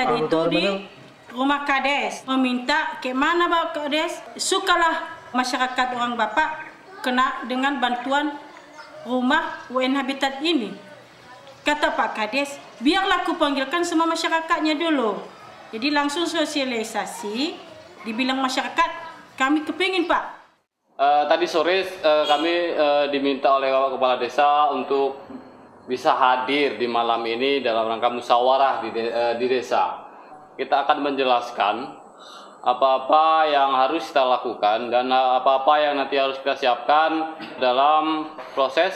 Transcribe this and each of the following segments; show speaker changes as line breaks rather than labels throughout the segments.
habitat itu di rumah Kades. Meminta ke mana Pak Kades, sukalah masyarakat orang Bapak kena dengan bantuan rumah UN Habitat ini. Kata Pak Kades, biarlah aku panggilkan semua masyarakatnya dulu. Jadi langsung sosialisasi, dibilang masyarakat, kami kepingin Pak.
Tadi sore kami diminta oleh Bapak Kepala Desa untuk bisa hadir di malam ini dalam rangka musyawarah di desa. Kita akan menjelaskan apa-apa yang harus kita lakukan dan apa-apa yang nanti harus kita siapkan dalam proses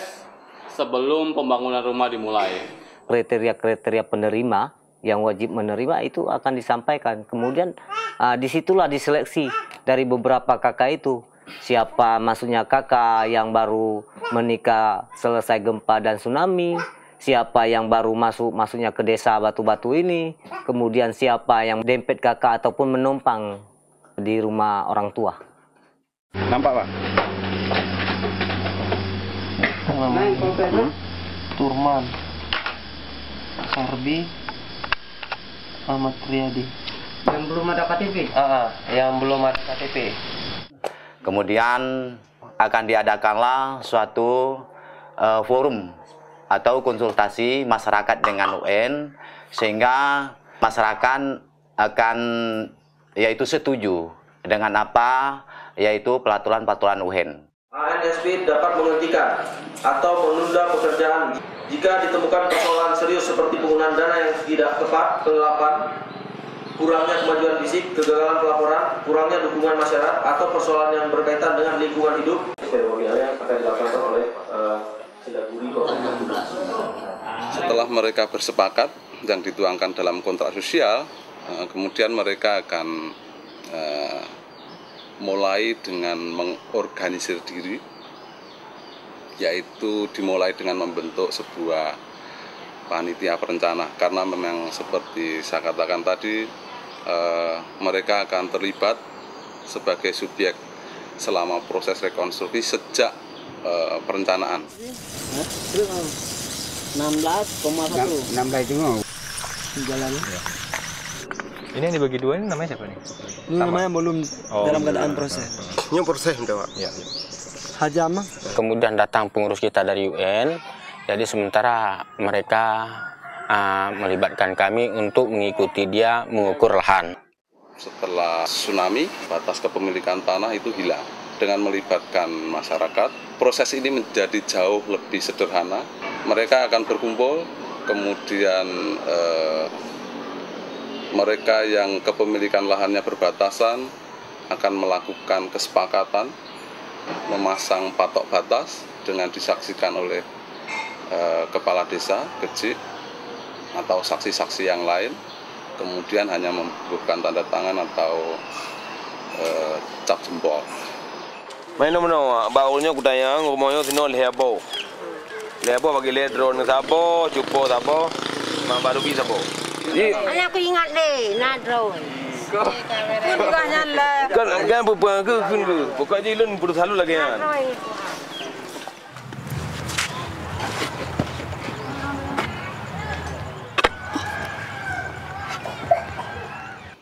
sebelum pembangunan rumah dimulai.
Kriteria-kriteria penerima yang wajib menerima itu akan disampaikan. Kemudian disitulah diseleksi dari beberapa kakak itu. Siapa maksudnya kakak yang baru menikah selesai gempa dan tsunami, siapa yang baru masuknya ke desa Batu-Batu ini, kemudian siapa yang dempet kakak ataupun menumpang di rumah orang tua.
Nampak Pak?
Turman, Sarbi, Ahmad Riyadi.
Yang belum ada KTP?
Yang belum ada KTP.
Kemudian akan diadakanlah suatu forum atau konsultasi masyarakat dengan UN sehingga masyarakat akan yaitu setuju dengan apa yaitu peraturan-peraturan UN.
ANSP dapat menghentikan atau menunda pekerjaan jika ditemukan persoalan serius seperti penggunaan dana yang tidak tepat, penggelapan, kurangnya kemajuan fisik, kegagalan pelaporan, kurangnya dukungan masyarakat, atau persoalan yang berkaitan dengan lingkungan hidup. Seremonialnya akan dilakukan oleh Sindaguri Kota.
Setelah mereka bersepakat yang dituangkan dalam kontrak sosial, kemudian mereka akan mulai dengan mengorganisir diri, yaitu dimulai dengan membentuk sebuah panitia perencana, karena memang seperti saya katakan tadi, mereka akan terlibat sebagai subjek selama proses rekonstruksi sejak perencanaan.
16,1
mau.
jalan.
Ini yang dibagi dua ini namanya siapa nih?
Ini namanya belum dalam keadaan proses.
Ini proses Pak.
Ya.
Hajama.
Kemudian datang pengurus kita dari UN. Jadi sementara mereka melibatkan kami untuk mengikuti dia mengukur lahan.
Setelah tsunami, batas kepemilikan tanah itu hilang. Dengan melibatkan masyarakat, proses ini menjadi jauh lebih sederhana. Mereka akan berkumpul, kemudian mereka yang kepemilikan lahannya berbatasan akan melakukan kesepakatan, memasang patok batas dengan disaksikan oleh kepala desa, kecil, atau saksi-saksi yang lain, kemudian hanya membubuhkan tanda tangan atau cap jempol.
Mainan mana? Baulnya kudanya, ngomongnya sini lehabo. Lehabo bagi lihat drone sabo, cupo sabo, baru bisa sabo.
Aku ingat deh, nak drone.
Kan bukan ke, bukan jalan perlu selalu lagi kan.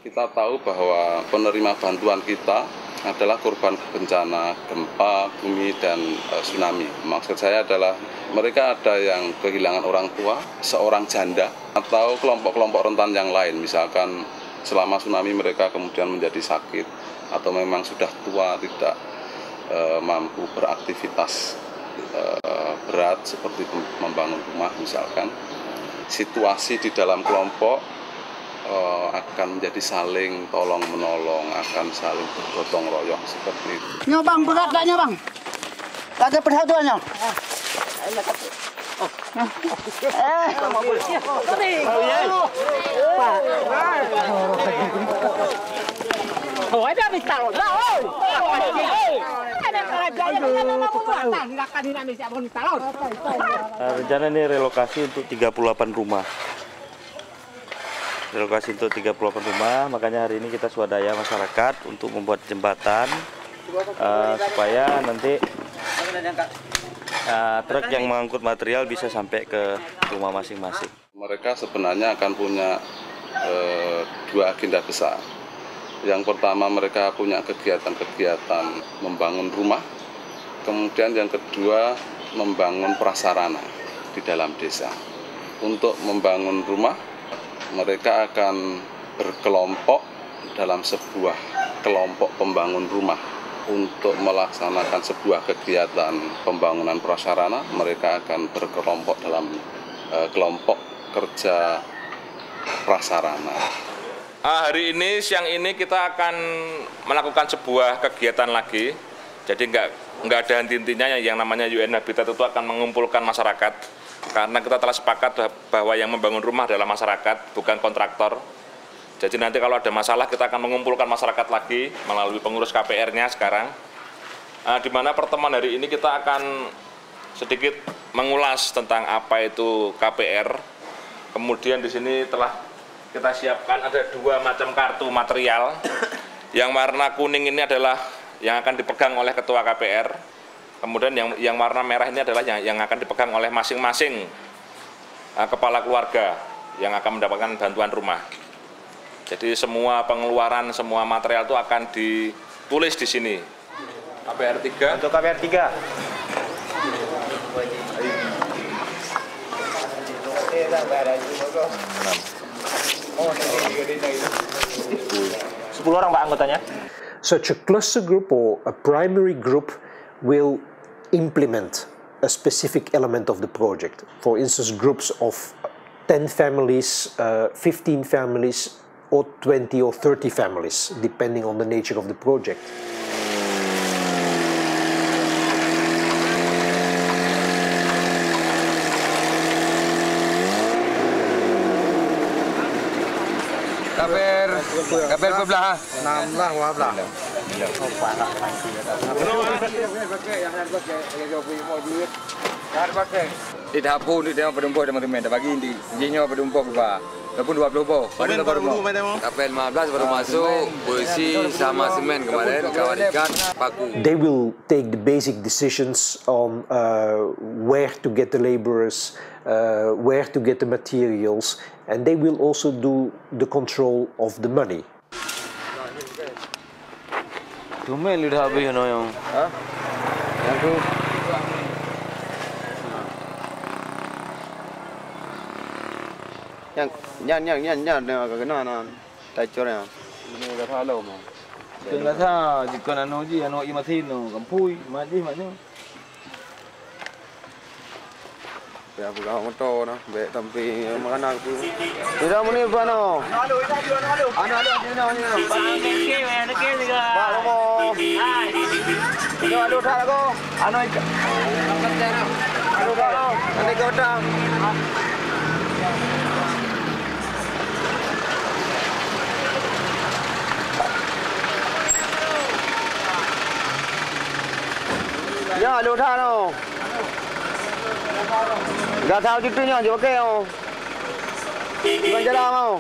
Kita tahu bahwa penerima bantuan kita adalah korban bencana gempa, bumi, dan tsunami. Maksud saya adalah mereka ada yang kehilangan orang tua, seorang janda, atau kelompok-kelompok rentan yang lain. Misalkan selama tsunami mereka kemudian menjadi sakit, atau memang sudah tua, tidak mampu beraktivitas berat seperti membangun rumah misalkan. Situasi di dalam kelompok akan menjadi saling tolong menolong, akan saling bergotong royong seperti itu.
Nyobang berat gak nyobang? Kagak persatuannya. Oh, ada misal.
Rencana ini relokasi untuk 38 rumah. Relokasi untuk 38 rumah, makanya hari ini kita swadaya masyarakat untuk membuat jembatan supaya nanti truk yang mengangkut material bisa sampai ke rumah masing-masing.
Mereka sebenarnya akan punya dua agenda besar. Yang pertama, mereka punya kegiatan-kegiatan membangun rumah. Kemudian yang kedua, membangun prasarana di dalam desa. Untuk membangun rumah, mereka akan berkelompok dalam sebuah kelompok pembangun rumah. Untuk melaksanakan sebuah kegiatan pembangunan prasarana, mereka akan berkelompok dalam kelompok kerja prasarana.
Hari ini, siang ini kita akan melakukan sebuah kegiatan lagi. Jadi nggak ada henti-hentinya, yang namanya UN Habitat itu akan mengumpulkan masyarakat. Karena kita telah sepakat bahwa yang membangun rumah adalah masyarakat, bukan kontraktor. Jadi nanti kalau ada masalah kita akan mengumpulkan masyarakat lagi melalui pengurus KPR-nya sekarang. Di mana pertemuan hari ini kita akan sedikit mengulas tentang apa itu KPR. Kemudian di sini telah kita siapkan ada dua macam kartu material. Yang warna kuning ini adalah yang akan dipegang oleh ketua KPR. Kemudian yang warna merah ini adalah yang akan dipegang oleh masing-masing kepala keluarga yang akan mendapatkan bantuan rumah. Jadi semua pengeluaran, semua material itu akan ditulis di sini. KPR 3.
Untuk KPR 3. 10 orang Pak anggotanya.
Such a cluster group or a primary group will implement a specific element of the project. For instance, groups of 10 families, 15 families, or 20 or 30 families, depending on the nature of the project.
KPR berbelah. 16 belah. Di dapur di dalam pedumpo teman-teman, bagi di jinyo pedumpo ba. Walaupun 20 po. KPR 15 baru masuk, besi sama semen kemarin, kawan ikan, paku.
They will take the basic decisions on where to get the laborers, where to get the materials, and they will also do the control of the money.
Tumel udah habis yang. Hah? Yang tu. Yang agak kena nan. Tacor yang. Ini dah halau mah. Tengah sah jika nano ji anu imatin no kampui maji mana. Ya buka motor na, be tampi makan aku. Tidak muni pano. Anu ni. Pak Romo. Aduh dah aku. Anu ik. Aduh dah. Nanti kau dah. Ya, lu dah no. Gak tahu cucunya, oke oh. Jangan jalan mau.